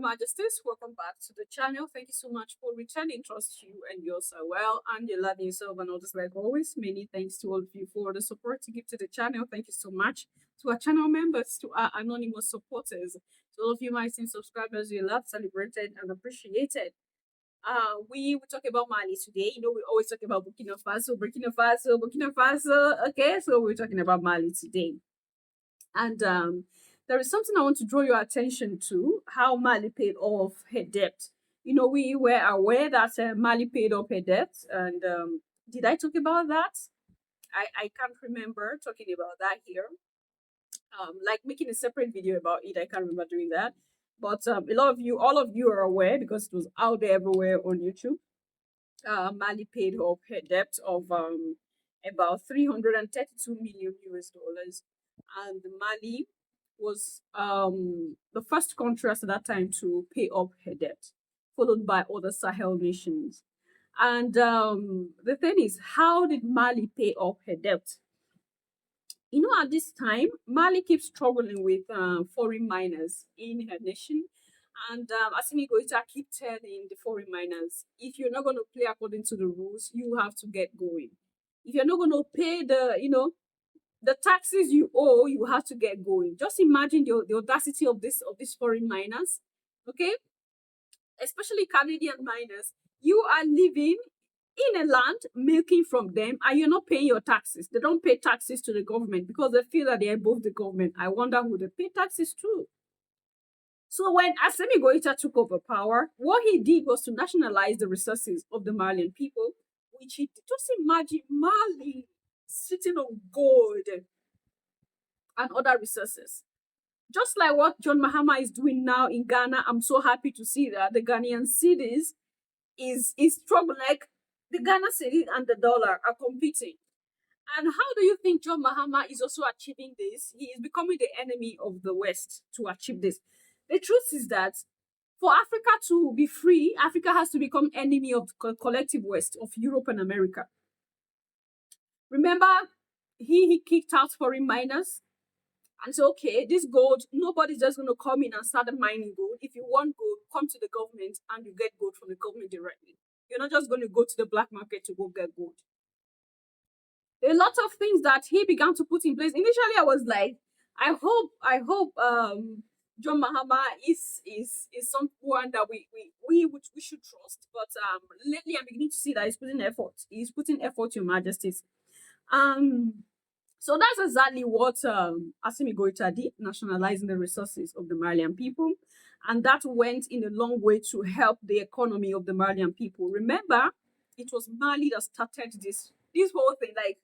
Majesties, welcome back to the channel. Thank you so much for returning. Trust you and yours are well, and you love yourself and others like always. Many thanks to all of you for the support you give to the channel. Thank you so much to our channel members, to our anonymous supporters, to all of you my team subscribers. You love, celebrated, and appreciated. We will talk about Mali today. You know, we always talk about Burkina Faso, Burkina Faso, Burkina Faso. Okay, so we're talking about Mali today. And there is something I want to draw your attention to, how Mali paid off her debt. You know, we were aware that Mali paid off her debt. And did I talk about that? I can't remember talking about that here. Like making a separate video about it. I can't remember doing that. But a lot of you, all of you are aware because it was out there everywhere on YouTube. Mali paid off her debt of about 332 million US dollars. And Mali was the first country at that time to pay off her debt, followed by other Sahel nations. And the thing is, how did Mali pay off her debt? You know, at this time, Mali keeps struggling with foreign miners in her nation. And Assimi Goita keep telling the foreign miners, if you're not going to play according to the rules, you have to get going. If you're not going to pay the taxes you owe, you have to get going. Just imagine the audacity of these foreign miners, okay? Especially Canadian miners. You are living in a land, milking from them, and you're not paying your taxes. They don't pay taxes to the government because they feel that they're above the government. I wonder who they pay taxes to. So when Assimi Goita took over power, what he did was to nationalize the resources of the Malian people, which he did. Just imagine Mali sitting on gold and other resources. Just like what John Mahama is doing now in Ghana, I'm so happy to see that the Ghanaian cedis is struggling, like the Ghana cedi and the dollar are competing. And how do you think John Mahama is also achieving this? He is becoming the enemy of the West to achieve this. The truth is that for Africa to be free, Africa has to become enemy of the collective West, of Europe and America. Remember, he kicked out foreign miners and said, okay, this gold, nobody's just going to come in and start mining gold. If you want gold, come to the government and you get gold from the government directly. You're not just going to go to the black market to go get gold. There are lots of things that he began to put in place. Initially, I was like, I hope John Mahama is someone that we should trust. But lately, I'm beginning to see that he's putting effort. He's putting effort, Your Majesties. So that's exactly what Assimi Goita did, nationalizing the resources of the Malian people. And that went in a long way to help the economy of the Malian people. Remember, it was Mali that started this whole thing. Like,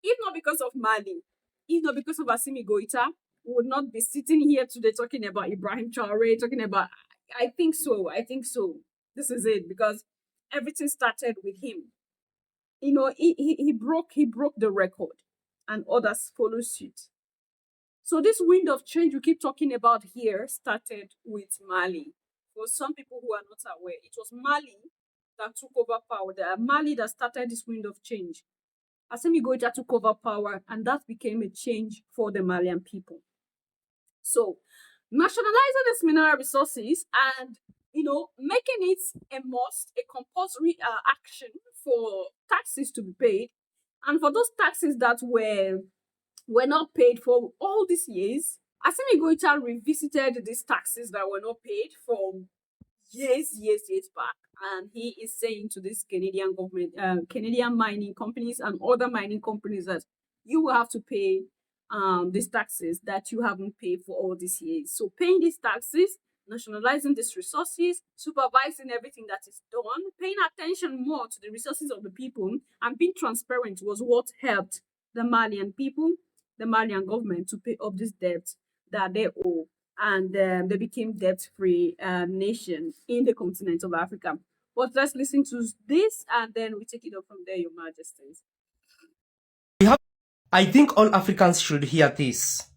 if not because of Mali, if not because of Assimi Goita, we would not be sitting here today talking about Ibrahim Traore, talking about, I think so. This is it, because everything started with him. You know, he broke the record and others follow suit. So this wind of change we keep talking about here started with Mali. For some people who are not aware, it was Mali that took over power. Mali that started this wind of change. Assimi Goita took over power, and that became a change for the Malian people. So nationalizing these mineral resources and, you know, making it a must, a compulsory action for taxes to be paid. And for those taxes that were not paid for all these years, Assimi Goita revisited these taxes that were not paid for years back. And he is saying to this Canadian government, Canadian mining companies and other mining companies that you will have to pay these taxes that you haven't paid for all these years. So paying these taxes, nationalizing these resources, supervising everything that is done, paying attention more to the resources of the people, and being transparent was what helped the Malian people, the Malian government, to pay up this debt that they owe. And they became debt-free nation in the continent of Africa. But let's listen to this, and then we take it up from there, Your Majesties. I think all Africans should hear this.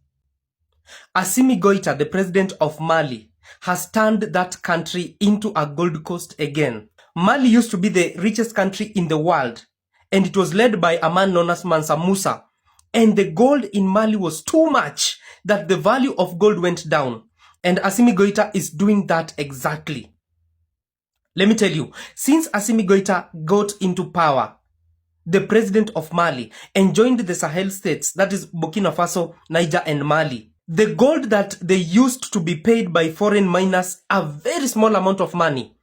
Assimi Goita, the president of Mali, has turned that country into a Gold Coast again. Mali used to be the richest country in the world, and it was led by a man known as Mansa Musa. And the gold in Mali was too much that the value of gold went down. And Assimi Goita is doing that exactly. Let me tell you, since Assimi Goita got into power, the president of Mali, and joined the Sahel states, that is Burkina Faso, Niger, and Mali, the gold that they used to be paid by foreign miners, a very small amount of money,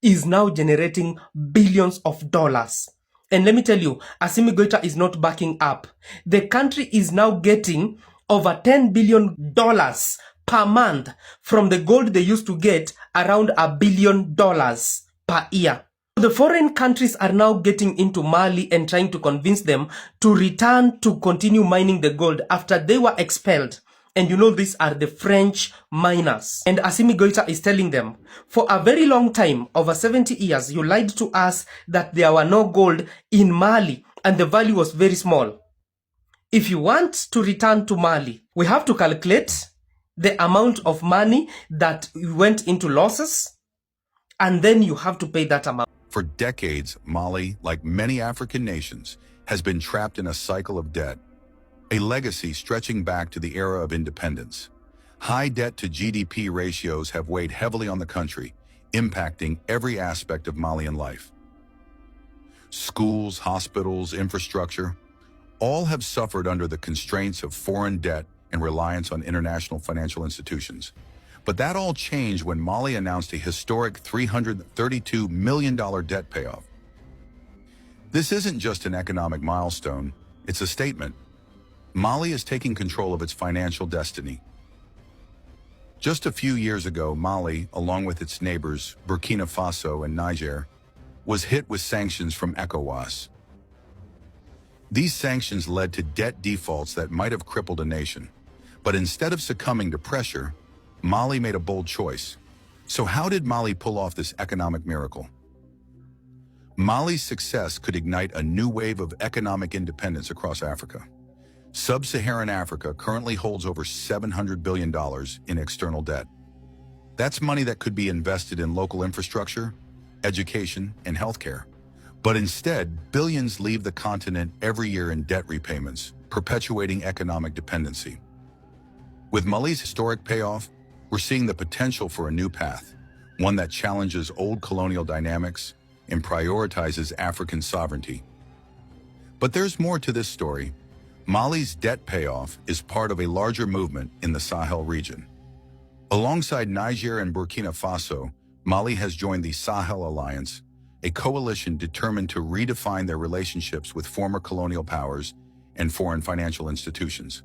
is now generating billions of dollars. And let me tell you, Assimi Goita is not backing up. The country is now getting over $10 billion per month from the gold they used to get around $1 billion per year. The foreign countries are now getting into Mali and trying to convince them to return to continue mining the gold after they were expelled. And you know, these are the French miners. And Assimi Goita is telling them, for a very long time, over 70 years, you lied to us that there were no gold in Mali and the value was very small. If you want to return to Mali, we have to calculate the amount of money that went into losses, and then you have to pay that amount. For decades, Mali, like many African nations, has been trapped in a cycle of debt, a legacy stretching back to the era of independence. High debt to GDP ratios have weighed heavily on the country, impacting every aspect of Malian life. Schools, hospitals, infrastructure, all have suffered under the constraints of foreign debt and reliance on international financial institutions. But that all changed when Mali announced a historic $332 million debt payoff. This isn't just an economic milestone, it's a statement. Mali is taking control of its financial destiny. Just a few years ago, Mali, along with its neighbors, Burkina Faso and Niger, was hit with sanctions from ECOWAS. These sanctions led to debt defaults that might have crippled a nation. But instead of succumbing to pressure, Mali made a bold choice. So how did Mali pull off this economic miracle? Mali's success could ignite a new wave of economic independence across Africa. Sub-Saharan Africa currently holds over $700 billion in external debt. That's money that could be invested in local infrastructure, education, and healthcare. But instead, billions leave the continent every year in debt repayments, perpetuating economic dependency. With Mali's historic payoff, we're seeing the potential for a new path, one that challenges old colonial dynamics and prioritizes African sovereignty. But there's more to this story. Mali's debt payoff is part of a larger movement in the Sahel region. Alongside Niger and Burkina Faso, Mali has joined the Sahel Alliance, a coalition determined to redefine their relationships with former colonial powers and foreign financial institutions.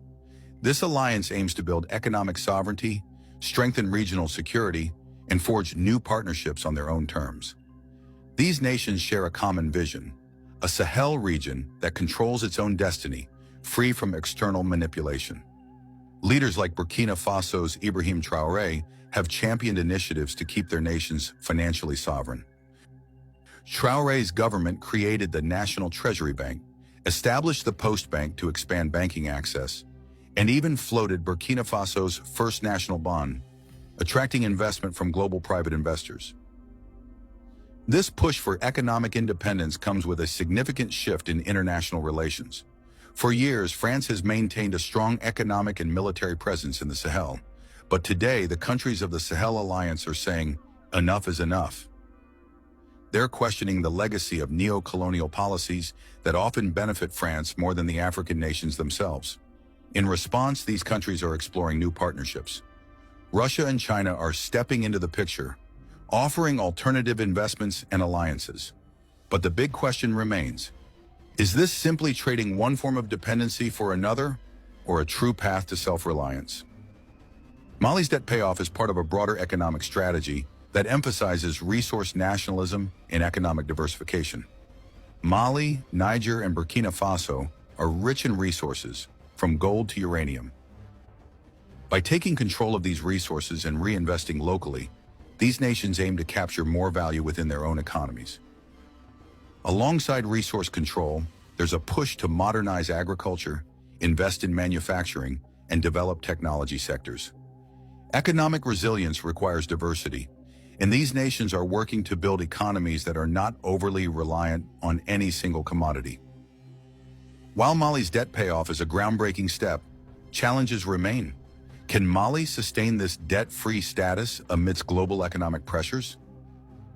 This alliance aims to build economic sovereignty, strengthen regional security, and forge new partnerships on their own terms. These nations share a common vision, a Sahel region that controls its own destiny, free from external manipulation. Leaders like Burkina Faso's Ibrahim Traoré have championed initiatives to keep their nations financially sovereign. Traoré's government created the National Treasury Bank, established the Post Bank to expand banking access, and even floated Burkina Faso's first national bond, attracting investment from global private investors. This push for economic independence comes with a significant shift in international relations. For years, France has maintained a strong economic and military presence in the Sahel, but today the countries of the Sahel Alliance are saying, enough is enough. They're questioning the legacy of neo-colonial policies that often benefit France more than the African nations themselves. In response, these countries are exploring new partnerships. Russia and China are stepping into the picture, offering alternative investments and alliances. But the big question remains, is this simply trading one form of dependency for another, or a true path to self-reliance? Mali's debt payoff is part of a broader economic strategy that emphasizes resource nationalism and economic diversification. Mali, Niger, and Burkina Faso are rich in resources, from gold to uranium. By taking control of these resources and reinvesting locally, these nations aim to capture more value within their own economies. Alongside resource control, there's a push to modernize agriculture, invest in manufacturing, and develop technology sectors. Economic resilience requires diversity, and these nations are working to build economies that are not overly reliant on any single commodity. While Mali's debt payoff is a groundbreaking step, challenges remain. Can Mali sustain this debt-free status amidst global economic pressures?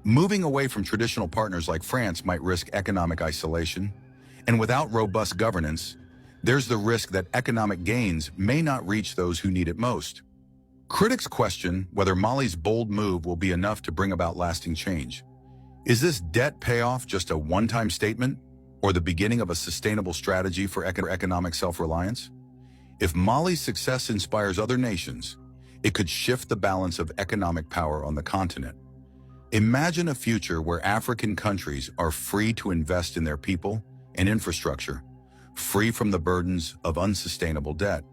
Moving away from traditional partners like France might risk economic isolation, and without robust governance, there's the risk that economic gains may not reach those who need it most. Critics question whether Mali's bold move will be enough to bring about lasting change. Is this debt payoff just a one-time statement, or the beginning of a sustainable strategy for economic self-reliance? If Mali's success inspires other nations, it could shift the balance of economic power on the continent. Imagine a future where African countries are free to invest in their people and infrastructure, free from the burdens of unsustainable debt.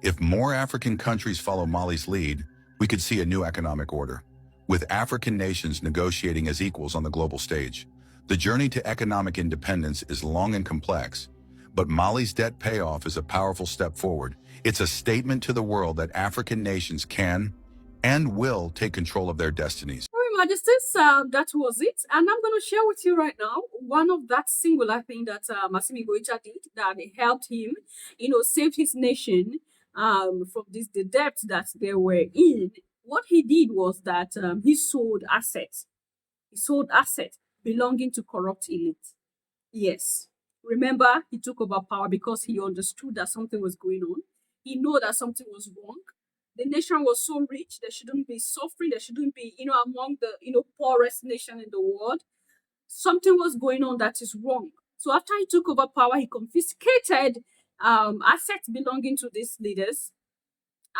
If more African countries follow Mali's lead, we could see a new economic order, with African nations negotiating as equals on the global stage. The journey to economic independence is long and complex, but Mali's debt payoff is a powerful step forward. It's a statement to the world that African nations can and will take control of their destinies. Your Majesties, that was it. And I'm going to share with you right now one of that singular thing that Massimi Goitia did that helped him, save his nation from the debt that they were in. What he did was that he sold assets. He sold assets belonging to corrupt elite. Yes. Remember, he took over power because he understood that something was going on. He knew that something was wrong. The nation was so rich, they shouldn't be suffering. They shouldn't be, among the, poorest nation in the world. Something was going on that is wrong. So after he took over power, he confiscated assets belonging to these leaders.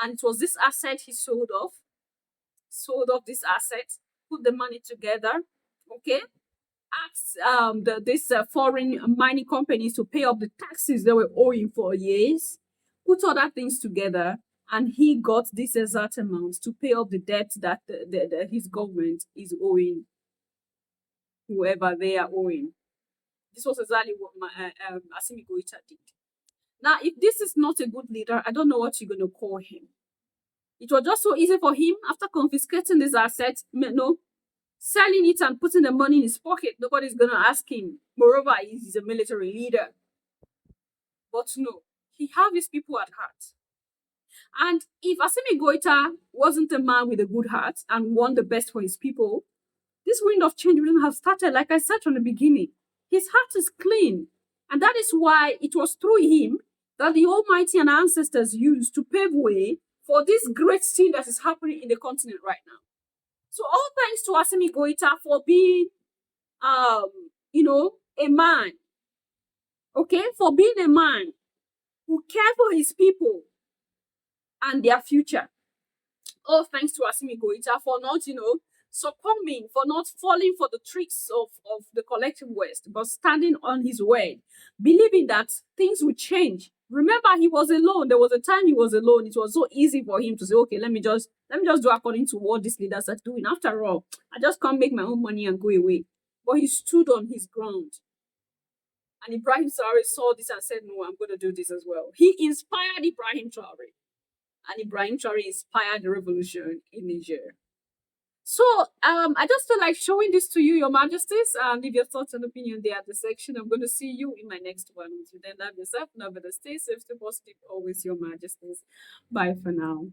And it was this asset he sold off this asset, put the money together, okay? Asked this foreign mining companies to pay up the taxes they were owing for years, put other things together, and he got this exact amount to pay up the debt that his government is owing whoever they are owing. This was exactly what Assimi Goïta did. Now, if this is not a good leader, I don't know what you're going to call him. It was just so easy for him after confiscating these assets, selling it and putting the money in his pocket. Nobody's going to ask him. Moreover, he's a military leader. But no, he has his people at heart. And if Assimi Goïta wasn't a man with a good heart and want the best for his people, this wind of change wouldn't have started, like I said from the beginning. His heart is clean. And that is why it was through him that the Almighty and ancestors used to pave way for this great thing that is happening in the continent right now. So all thanks to Assimi Goïta for being, a man. Okay, for being a man who cared for his people and their future. All thanks to Assimi Goïta for not, succumbing, for not falling for the tricks of the collective West, but standing on his word, believing that things would change. Remember, he was alone. There was a time he was alone. It was so easy for him to say, okay, let me just do according to what these leaders are doing. After all, I just can't make my own money and go away. But he stood on his ground. And Ibrahim Traore saw this and said, no, I'm going to do this as well. He inspired Ibrahim Traore. And Ibrahim Traore inspired the revolution in Niger. So I just feel like showing this to you, Your Majesties, and leave your thoughts and opinion there at the section. I'm going to see you in my next one. Until then, love yourself, love others, stay safe, stay positive, always Your Majesties. Bye for now.